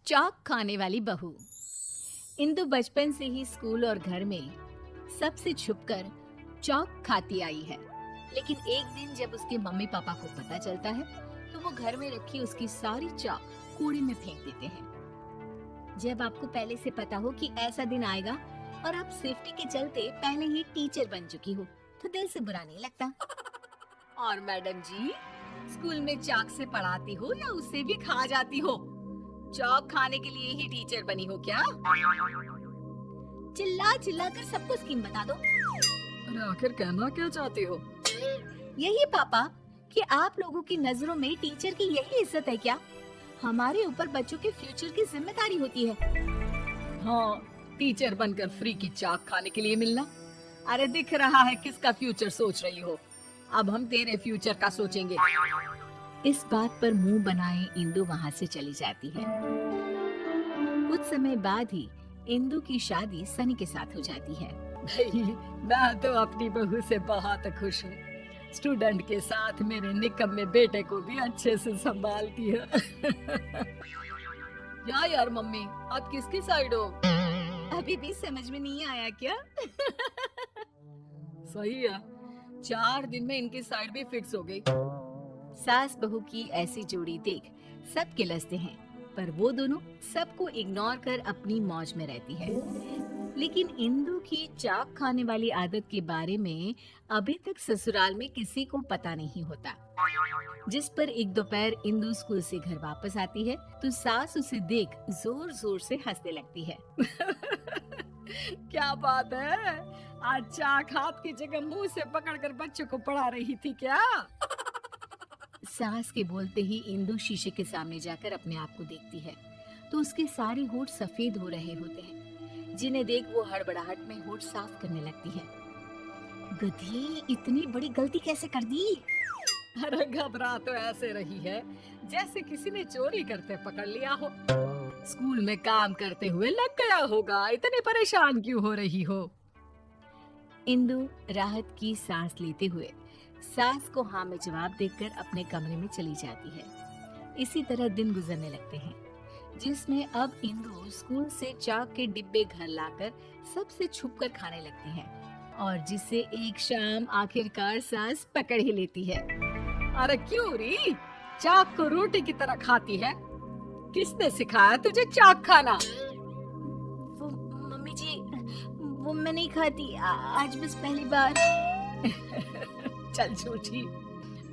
चाक खाने वाली बहू। इंदु बचपन से ही स्कूल और घर में सबसे छुपकर चाक खाती आई है। लेकिन एक दिन जब उसके मम्मी पापा को पता चलता है तो वो घर में रखी उसकी सारी चाक कूड़े में फेंक देते हैं। जब आपको पहले से पता हो कि ऐसा दिन आएगा और आप सेफ्टी के चलते पहले ही टीचर बन चुकी हो तो दिल से बुरा नहीं लगता। और मैडम जी, स्कूल में चाक से पढ़ाती हो या उससे भी खा जाती हो? चाक खाने के लिए ही टीचर बनी हो क्या? चिल्ला चिल्ला कर सबको स्कीम बता दो। अरे आखिर कहना क्या चाहती हो? यही पापा कि आप लोगों की नजरों में टीचर की यही इज्जत है क्या? हमारे ऊपर बच्चों के फ्यूचर की जिम्मेदारी होती है। हाँ, टीचर बनकर फ्री की चाक खाने के लिए मिलना। अरे दिख रहा है किसका फ्यूचर सोच रही हो। अब हम तेरे फ्यूचर का सोचेंगे। इस बात पर मुंह बनाए इंदु वहाँ से चली जाती है। कुछ समय बाद ही इंदु की शादी सनी के साथ हो जाती है। भाई, मैं तो अपनी बहू से बहुत खुश हूँ। स्टूडेंट के साथ मेरे निकम्मे बेटे को भी अच्छे से संभालती है। क्या यार मम्मी, आप किसकी साइड हो? अभी भी समझ में नहीं आया क्या? सही है, 4 दिन में इनकी साइड भी फिक्स हो गई। सास बहू की ऐसी जोड़ी देख सब किलसते हैं, पर वो दोनों सबको इग्नोर कर अपनी मौज में रहती है। लेकिन इंदु की चाक खाने वाली आदत के बारे में अभी तक ससुराल में किसी को पता नहीं होता। जिस पर एक दोपहर इंदु स्कूल से घर वापस आती है तो सास उसे देख जोर जोर से हंसने लगती है। क्या बात है, आज चाक हाथ की जगह मुंह से पकड़कर बच्चों को पढ़ा रही थी क्या? सास के बोलते ही इंदु शीशे के सामने जाकर अपने आप को देखती है तो उसके सारे होंठ सफेद हो रहे होते हैं, जिन्हें देख वो हड़बड़ाहट में होंठ साफ करने लगती है। गधी, इतनी बड़ी गलती कैसे कर दी? अरे घबरा तो ऐसे रही है जैसे किसी ने चोरी करते पकड़ लिया हो। स्कूल में काम करते हुए लग गया होगा, इतने परेशान क्यों हो रही हो? इंदु राहत की सांस लेते हुए सास को हाँ में जवाब देकर अपने कमरे में चली जाती है। इसी तरह दिन गुजरने लगते हैं, जिसमें अब इंदु स्कूल से चाक के डिब्बे घर लाकर सबसे छुपकर खाने लगती है और जिससे एक शाम आखिरकार सास पकड़ ही लेती है। अरे क्यों री, चाक को रोटी की तरह खाती है? किसने सिखाया तुझे चाक खाना? वो मम्मी जी, वो मैं नहीं खाती, आज बस पहली बार। चल झूठी,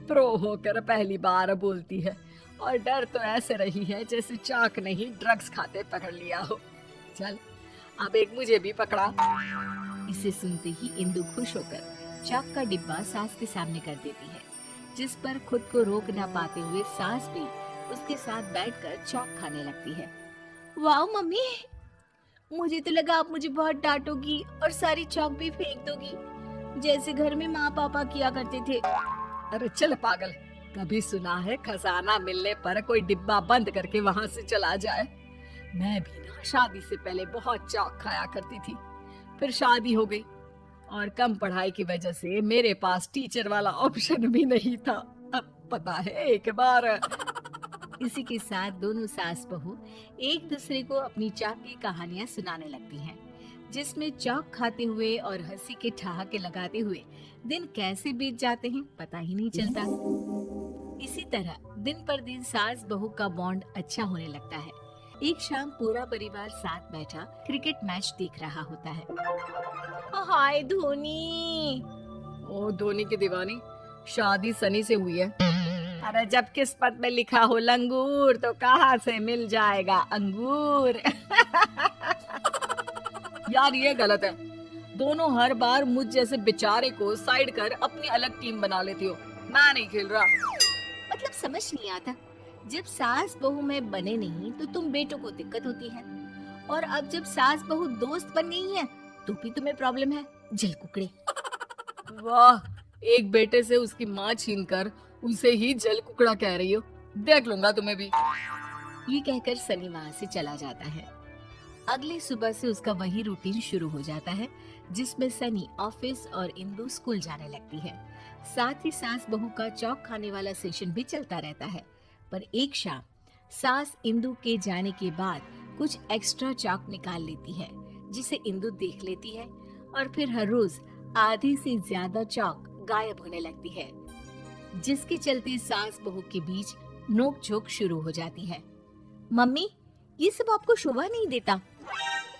प्रो होकर पहली बार बोलती है और डर तो ऐसे रही है जैसे चाक नहीं ड्रग्स खाते पकड़ लिया हो। चल अब एक मुझे भी पकड़ा। इसे सुनते ही इंदु खुश होकर चाक का डिब्बा सास के सामने कर देती है, जिस पर खुद को रोक न पाते हुए सास भी उसके साथ बैठकर चाक खाने लगती है। वाह मम्मी, मुझे तो लगा आप मुझे बहुत डांटोगी और सारी चाक भी फेंक दोगी, जैसे घर में माँ पापा किया करते थे। अरे चल पागल, कभी सुना है खजाना मिलने पर कोई डिब्बा बंद करके वहाँ से चला जाए? मैं भी ना शादी से पहले बहुत चाक खाया करती थी, फिर शादी हो गई और कम पढ़ाई की वजह से मेरे पास टीचर वाला ऑप्शन भी नहीं था। अब पता है एक बार। इसी के साथ दोनों सास बहू एक दूसरे को अपनी चाक की कहानियां सुनाने लगती हैं, जिसमें चाक खाते हुए और हंसी के ठहाके लगाते हुए दिन कैसे बीत जाते हैं पता ही नहीं चलता। इसी तरह दिन पर दिन सास बहू का बॉन्ड अच्छा होने लगता है। एक शाम पूरा परिवार साथ बैठा क्रिकेट मैच देख रहा होता है। हाय धोनी! ओ धोनी की दीवानी, शादी सनी से हुई है। अरे जब किस्मत में लिखा हो लंगूर तो कहाँ से मिल जाएगा अंगूर। यार ये गलत है, दोनों हर बार मुझ जैसे बेचारे को साइड कर अपनी अलग टीम बना लेती हो। मैं नहीं खेल रहा। मतलब समझ नहीं आता, जब सास बहू में बने नहीं तो तुम बेटों को दिक्कत होती है, और अब जब सास बहू दोस्त बन गई है तो भी तुम्हें प्रॉब्लम है। जल कुकड़े। वाह, एक बेटे से उसकी माँ छीनकर उसे ही जल कुकड़ा कह रही हो। देख लूंगा तुम्हें भी। ये कहकर सनी वहाँ से चला जाता है। अगली सुबह से उसका वही रूटीन शुरू हो जाता है, जिसमें सनी ऑफिस और इंदु स्कूल जाने लगती है। साथ ही सास बहू का चौक खाने वाला सेशन भी चलता रहता है। पर एक शाम सास इंदु के जाने के बाद कुछ एक्स्ट्रा चाक निकाल लेती है, जिसे इंदु देख लेती है और फिर हर रोज आधे से ज्यादा चाक गायब होने लगती है, जिसके चलते सास बहू के बीच नोक झोंक शुरू हो जाती है। मम्मी, ये सब आपको शोभा नहीं देता?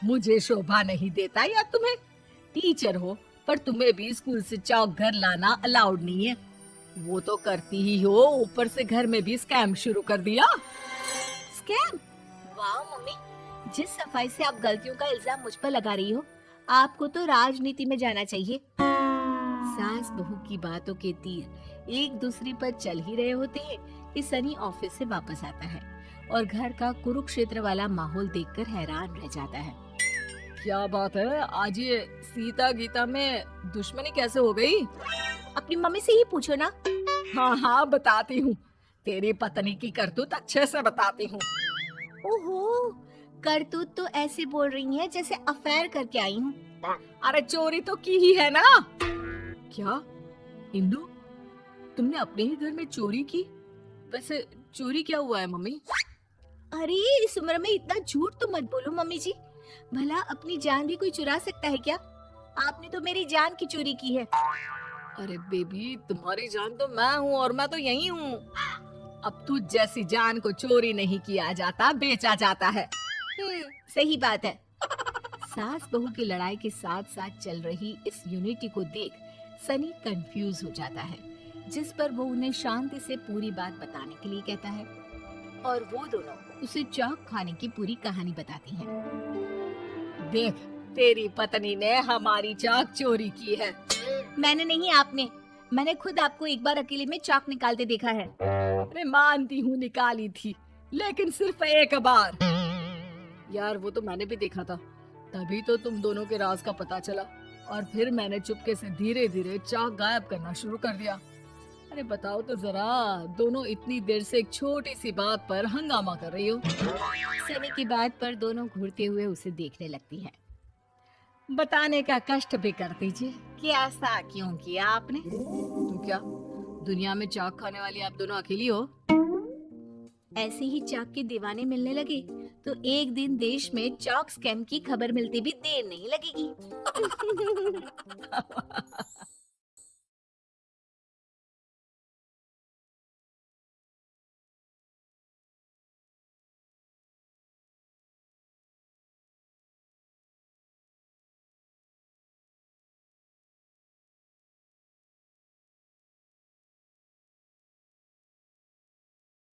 मुझे शोभा नहीं देता या तुम्हें? टीचर हो पर तुम्हें भी स्कूल से चाक घर लाना अलाउड नहीं है। वो तो करती ही हो, ऊपर से घर में भी स्कैम शुरू कर दिया। स्कैम? वाह मम्मी, जिस सफाई से आप गलतियों का इल्जाम मुझ पर लगा रही हो, आपको तो राजनीति में जाना चाहिए। सास बहू की बातों के तीर एक दूसरे पर चल ही रहे होते हैं कि सनी ऑफिस से वापस आता है और घर का कुरुक्षेत्र वाला माहौल देखकर हैरान रह जाता है। क्या बात है, आज ये सीता गीता में दुश्मनी कैसे हो गई? अपनी मम्मी से ही पूछो ना। हाँ हाँ बताती हूँ, तेरी पत्नी की करतूत अच्छे से बताती हूँ। ओहो, करतूत तो ऐसे बोल रही हैं जैसे अफेयर करके आई हूँ। अरे चोरी तो की ही है ना। क्या इंदु, तुमने अपने ही घर में चोरी की? वैसे चोरी क्या हुआ है मम्मी? अरे इस उम्र में इतना झूठ तो मत बोलो मम्मी जी। भला अपनी जान भी कोई चुरा सकता है क्या? आपने तो मेरी जान की चोरी की है। अरे बेबी, तुम्हारी जान तो मैं हूँ और मैं तो यही हूँ। अब तुझ जैसी जान को चोरी नहीं किया जाता, बेचा जाता है। सही बात है। सास बहू की लड़ाई के साथ साथ चल रही इस यूनिटी को देख सनी कंफ्यूज हो जाता है, जिस पर वो उन्हें शांति से पूरी बात बताने के लिए कहता है और वो दोनों उसे चाक खाने की पूरी कहानी बताती हैं। देख, तेरी पत्नी ने हमारी चाक चोरी की है। मैंने नहीं, आपने। मैंने खुद आपको एक बार अकेले में चाक निकालते देखा है। मैं मानती हूँ निकाली थी, लेकिन सिर्फ एक बार। यार वो तो मैंने भी देखा था, तभी तो तुम दोनों के राज का पता चला और फिर मैंने चुपके से धीरे धीरे चाक गायब करना शुरू कर दिया। अरे बताओ तो जरा, दोनों इतनी देर से एक छोटी सी बात पर हंगामा कर रही हो। सनी की बात पर दोनों घूरते हुए उसे देखने लगती हैं। बताने का कष्ट भी कर दीजिए कि ऐसा क्यों किया आपने? तो क्या दुनिया में चाक खाने वाली आप दोनों अकेली हो? ऐसे ही चाक के दीवाने मिलने लगे तो एक दिन देश में चाक स्कैम की खबर मिलती भी देर नहीं लगेगी।